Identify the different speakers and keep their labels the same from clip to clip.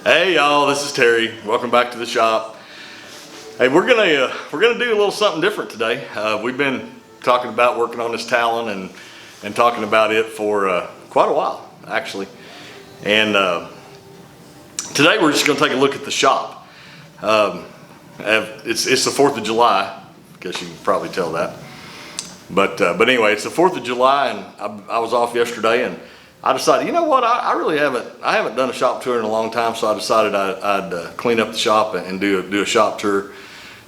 Speaker 1: Hey y'all, this is Terry. Welcome back to the shop. Hey, we're gonna do a little something different today. We've been talking about working on this Talon and talking about it for quite a while, actually. And today we're just gonna take a look at the shop. It's the 4th of July. I guess you can probably tell that. But anyway, it's the 4th of July, and I was off yesterday, and I decided, you know what, I haven't done a shop tour in a long time, so I decided I'd clean up the shop and do a shop tour.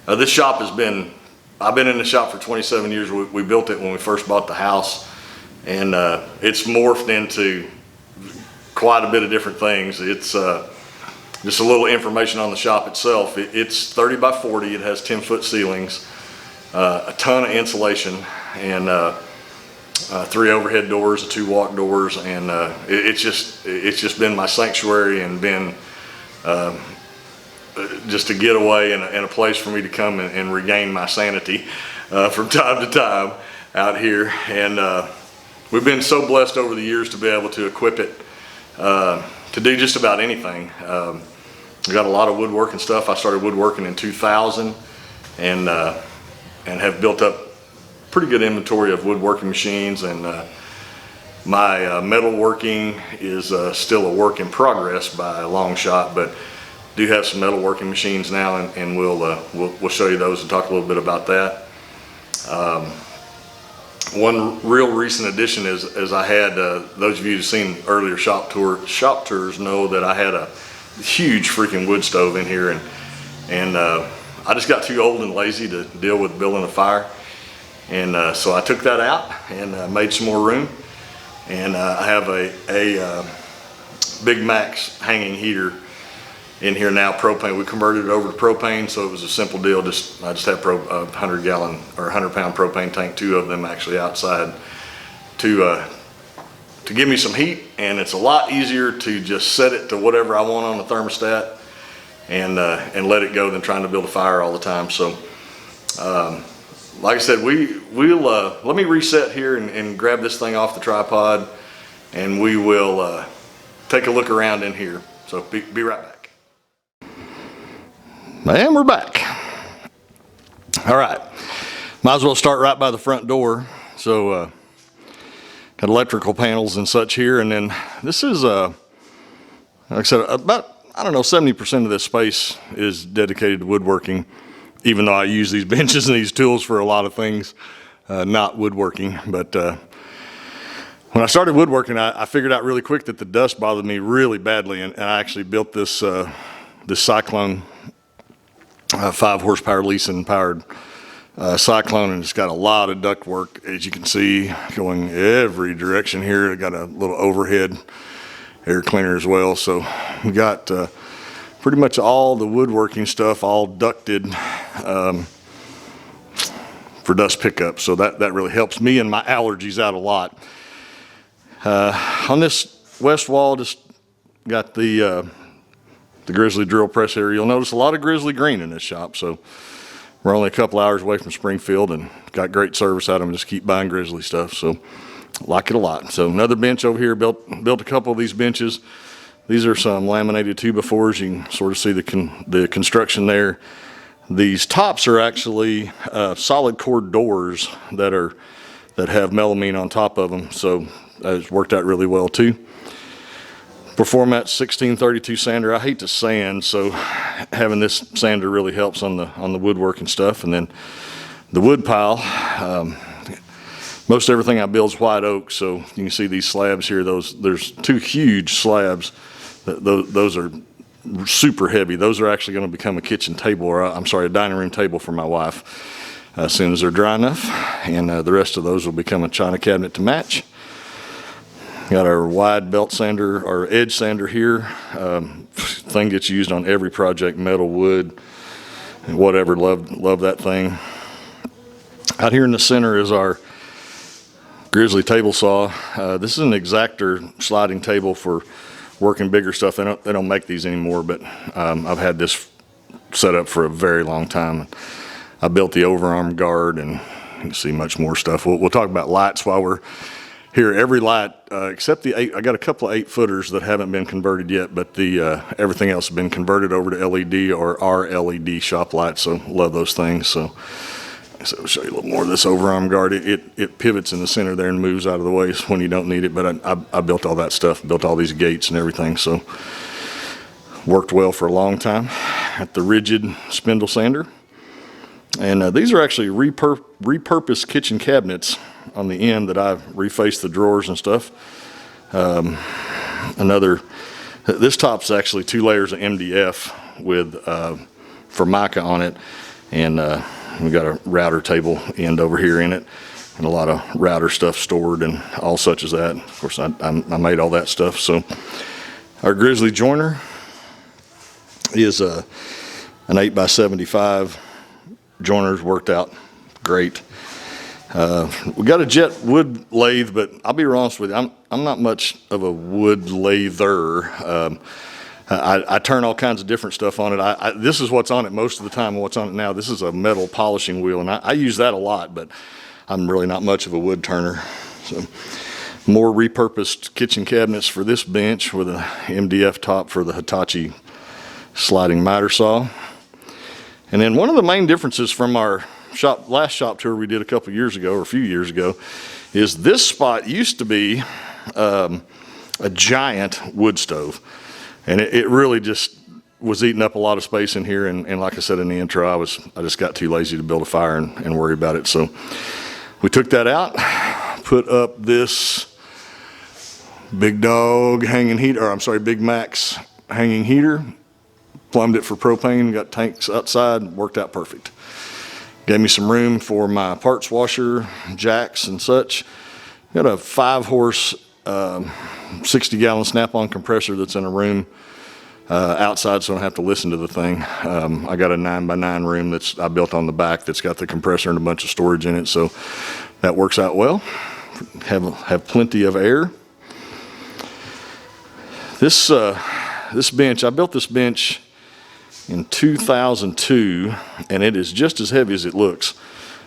Speaker 1: This shop I've been in the shop for 27 years. We built it when we first bought the house, and it's morphed into quite a bit of different things. It's just a little information on the shop itself. It's 30 by 40, it has 10-foot ceilings, a ton of insulation, and 3 overhead doors, 2 walk doors, and it's just been my sanctuary and been just a getaway and a place for me to come and regain my sanity from time to time out here. And we've been so blessed over the years to be able to equip it to do just about anything. We got a lot of woodworking stuff. I started woodworking in 2000 and have built up pretty good inventory of woodworking machines, and my metalworking is still a work in progress by a long shot, but do have some metalworking machines now, and we'll show you those and talk a little bit about that. One real recent addition is I had those of you who've seen earlier shop tours know that I had a huge freaking wood stove in here, and I just got too old and lazy to deal with building a fire. And so I took that out and made some more room, and I have a Big Max hanging heater in here now, propane. We converted it over to propane, so it was a simple deal. I just have a 100-gallon or 100-pound propane tank, 2 of them actually outside, to give me some heat. And it's a lot easier to just set it to whatever I want on the thermostat and let it go than trying to build a fire all the time. So. Like I said, we'll let me reset here and grab this thing off the tripod, and we will take a look around in here. So be right back. And we're back. All right, might as well start right by the front door. So got electrical panels and such here, and then this is like I said, about, I don't know, 70% of this space is dedicated to woodworking, even though I use these benches and these tools for a lot of things, not woodworking. But when I started woodworking, I figured out really quick that the dust bothered me really badly, and I actually built this Cyclone 5 horsepower Leeson powered Cyclone, and it's got a lot of duct work, as you can see, going every direction here. It got a little overhead air cleaner as well. So we got pretty much all the woodworking stuff all ducted for dust pickup, so that really helps me and my allergies out a lot. On this west wall, just got the Grizzly drill press area. You'll notice a lot of Grizzly green in this shop, so we're only a couple hours away from Springfield and got great service out of them. Just keep buying Grizzly stuff, so like it a lot. So another bench over here, built a couple of these benches. These are some laminated 2x4s. You can sort of see the construction there. These tops are actually solid core doors that have melamine on top of them, so it's worked out really well too. Performance 1632 sander. I hate to sand, so having this sander really helps on the woodworking stuff. And then the wood pile. Most everything I build is white oak, so you can see these slabs here. There's 2 huge slabs. Those are super heavy. Those are actually going to become a kitchen table, or I'm sorry, a dining room table for my wife as soon as they're dry enough. And the rest of those will become a china cabinet to match. Got our wide belt sander, our edge sander here. Thing gets used on every project, metal, wood, whatever. Love that thing. Out here in the center is our Grizzly table saw. This is an Exactor sliding table for working bigger stuff. They don't make these anymore, but I've had this set up for a very long time. I built the overarm guard, and you can see much more stuff. We'll talk about lights while we're here, every light, except the I got a couple of 8-footers that haven't been converted yet, but the everything else has been converted over to LED or our LED shop lights, so love those things. So I'll show you a little more of this overarm guard. It pivots in the center there and moves out of the way when you don't need it, but I built all that stuff, built all these gates and everything, so worked well for a long time. At the rigid spindle sander. And these are actually repurposed kitchen cabinets on the end that I've refaced the drawers and stuff. This top's actually 2 layers of MDF with Formica on it, and we got a router table end over here in it, and a lot of router stuff stored and all such as that. Of course, I made all that stuff. So our Grizzly joiner is an 8x75 joiners, worked out great. We got a jet wood lathe, but I'll be honest with you, I'm not much of a wood lather. I turn all kinds of different stuff on it. This is what's on it most of the time. What's on it now, this is a metal polishing wheel, and I use that a lot, but I'm really not much of a wood turner. So more repurposed kitchen cabinets for this bench with a MDF top for the Hitachi sliding miter saw. And then one of the main differences from our last shop tour we did a couple years ago, or a few years ago, is this spot used to be a giant wood stove. And it really just was eating up a lot of space in here. And like I said in the intro, I just got too lazy to build a fire and worry about it. So we took that out, put up this Big Dog hanging heater, or I'm sorry, Big Max hanging heater. Plumbed it for propane, got tanks outside, worked out perfect. Gave me some room for my parts washer, jacks and such. Got a 5-horse, 60-gallon snap-on compressor that's in a room outside, so I don't have to listen to the thing. I got a 9x9 room that I built on the back that's got the compressor and a bunch of storage in it, so that works out well. Have plenty of air. This bench, I built this bench in 2002, and it is just as heavy as it looks.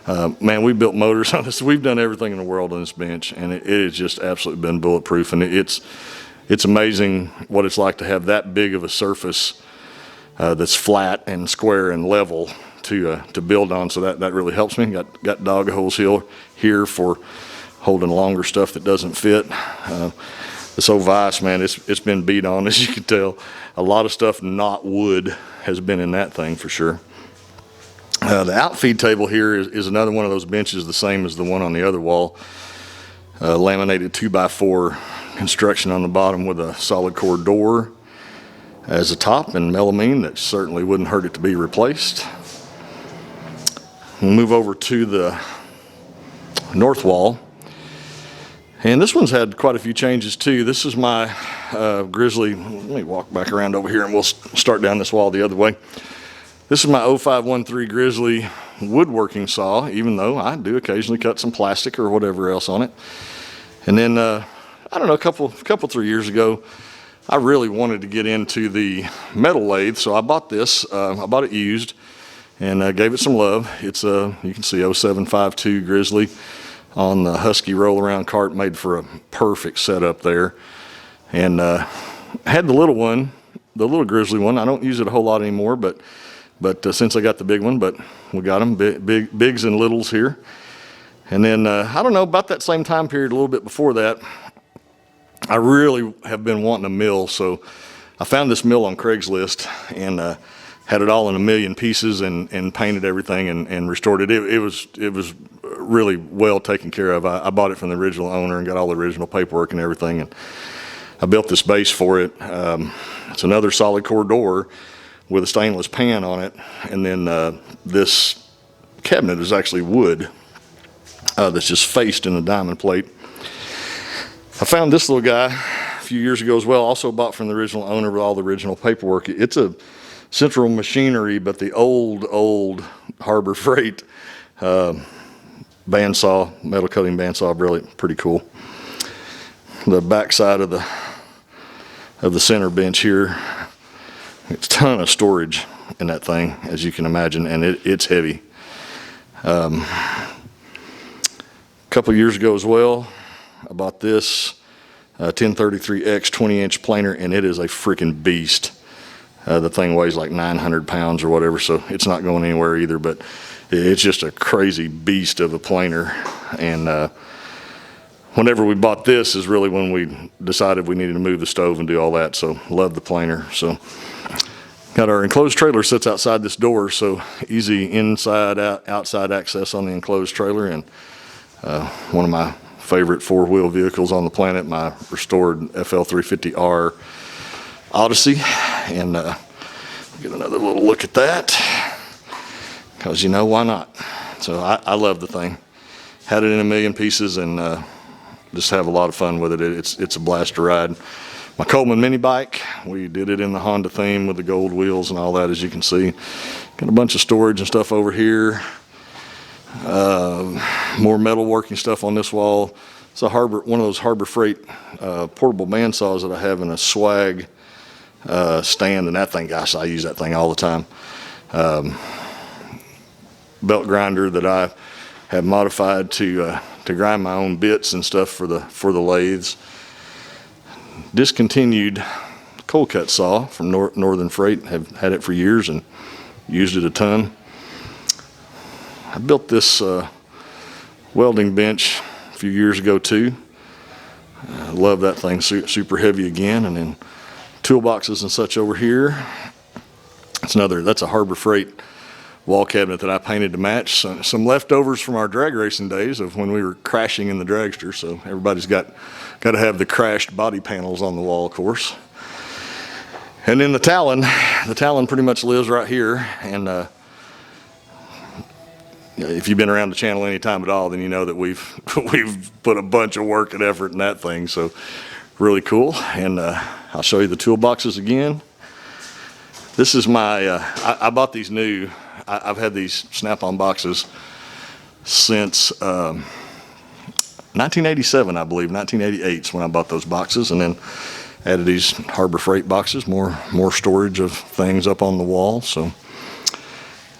Speaker 1: Man, we built motors on this. We've done everything in the world on this bench, and it has just absolutely been bulletproof. And it's amazing what it's like to have that big of a surface that's flat and square and level to build on. So that really helps me. Got dog holes here for holding longer stuff that doesn't fit. This old vise, man, it's been beat on, as you can tell. A lot of stuff not wood has been in that thing for sure. The outfeed table here is another one of those benches, the same as the one on the other wall. Laminated 2x4 construction on the bottom with a solid core door as a top and melamine that certainly wouldn't hurt it to be replaced. We'll move over to the north wall. And this one's had quite a few changes too. This is my Grizzly. Let me walk back around over here and we'll start down this wall the other way. This is my 0513 Grizzly woodworking saw, even though I do occasionally cut some plastic or whatever else on it. And then, I don't know, a couple 3 years ago, I really wanted to get into the metal lathe, so I bought this. I bought it used and gave it some love. It's a, you can see 0752 Grizzly on the Husky roll-around cart, made for a perfect setup there. And had the little one, the little Grizzly one. I don't use it a whole lot anymore, but since I got the big one, but we got them, bigs and littles here. And then, I don't know, about that same time period, a little bit before that, I really have been wanting a mill, so I found this mill on Craigslist and had it all in a million pieces and painted everything and restored it. It was really well taken care of. I bought it from the original owner and got all the original paperwork and everything, and I built this base for it. It's another solid core door with a stainless pan on it, and then this cabinet is actually wood that's just faced in a diamond plate. I found this little guy a few years ago as well, also bought from the original owner with all the original paperwork. It's a Central Machinery, but the old Harbor Freight bandsaw, metal cutting bandsaw, really pretty cool. The back side of the center bench here, it's a ton of storage in that thing, as you can imagine, and it's heavy. A couple years ago as well, I bought this 1033X 20-inch planer, and it is a freaking beast. The thing weighs like 900 pounds or whatever, so it's not going anywhere either, but it's just a crazy beast of a planer. And whenever we bought this is really when we decided we needed to move the stove and do all that, so love the planer. So got our enclosed trailer sits outside this door, so easy inside out outside access on the enclosed trailer. And one of my favorite four-wheel vehicles on the planet, my restored FL350R Odyssey. And get another little look at that, because why not? So I love the thing. Had it in a million pieces, and just have a lot of fun with it. It's a blast to ride. My Coleman mini bike, we did it in the Honda theme with the gold wheels and all that, as you can see. Got a bunch of storage and stuff over here. More metalworking stuff on this wall. It's one of those Harbor Freight portable bandsaws that I have in a swag stand, and that thing, gosh, I use that thing all the time. Belt grinder that I have modified to grind my own bits and stuff for the lathes. Discontinued cold cut saw from Northern Freight. Have had it for years and used it a ton. I built this welding bench a few years ago too. I love that thing, super heavy again. And then toolboxes and such over here. That's a Harbor Freight wall cabinet that I painted to match. Some leftovers from our drag racing days of when we were crashing in the dragster. So everybody's got to have the crashed body panels on the wall, of course. And then the Talon pretty much lives right here. And if you've been around the channel any time at all, then you know that we've put a bunch of work and effort in that thing. So really cool. And I'll show you the toolboxes again. This is my, I bought these new. I've had these Snap-on boxes since 1987, I believe. 1988 is when I bought those boxes, and then added these Harbor Freight boxes, more storage of things up on the wall. So,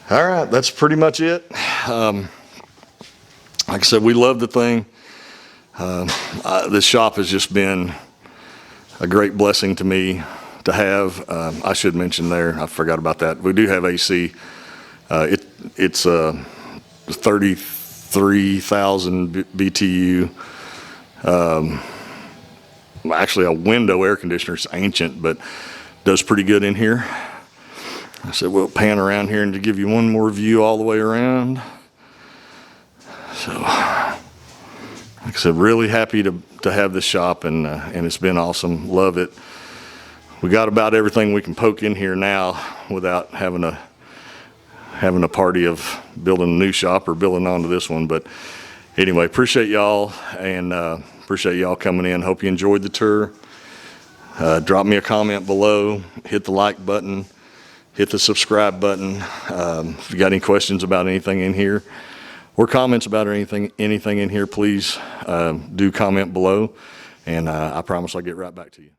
Speaker 1: all right, that's pretty much it. Like I said, we love the thing. This shop has just been a great blessing to me to have. I should mention there, I forgot about that. We do have AC. It's 33,000 BTU. Actually, a window air conditioner. It's ancient, but does pretty good in here. I said we'll pan around here and to give you one more view all the way around. So, like I said, really happy to have this shop, and it's been awesome. Love it. We got about everything we can poke in here now without having a party of building a new shop or building onto this one. But anyway, appreciate y'all, and appreciate y'all coming in. Hope you enjoyed the tour. Drop me a comment below, hit the like button, hit the subscribe button. If you got any questions about anything in here or comments about anything in here, please do comment below, and I promise I'll get right back to you.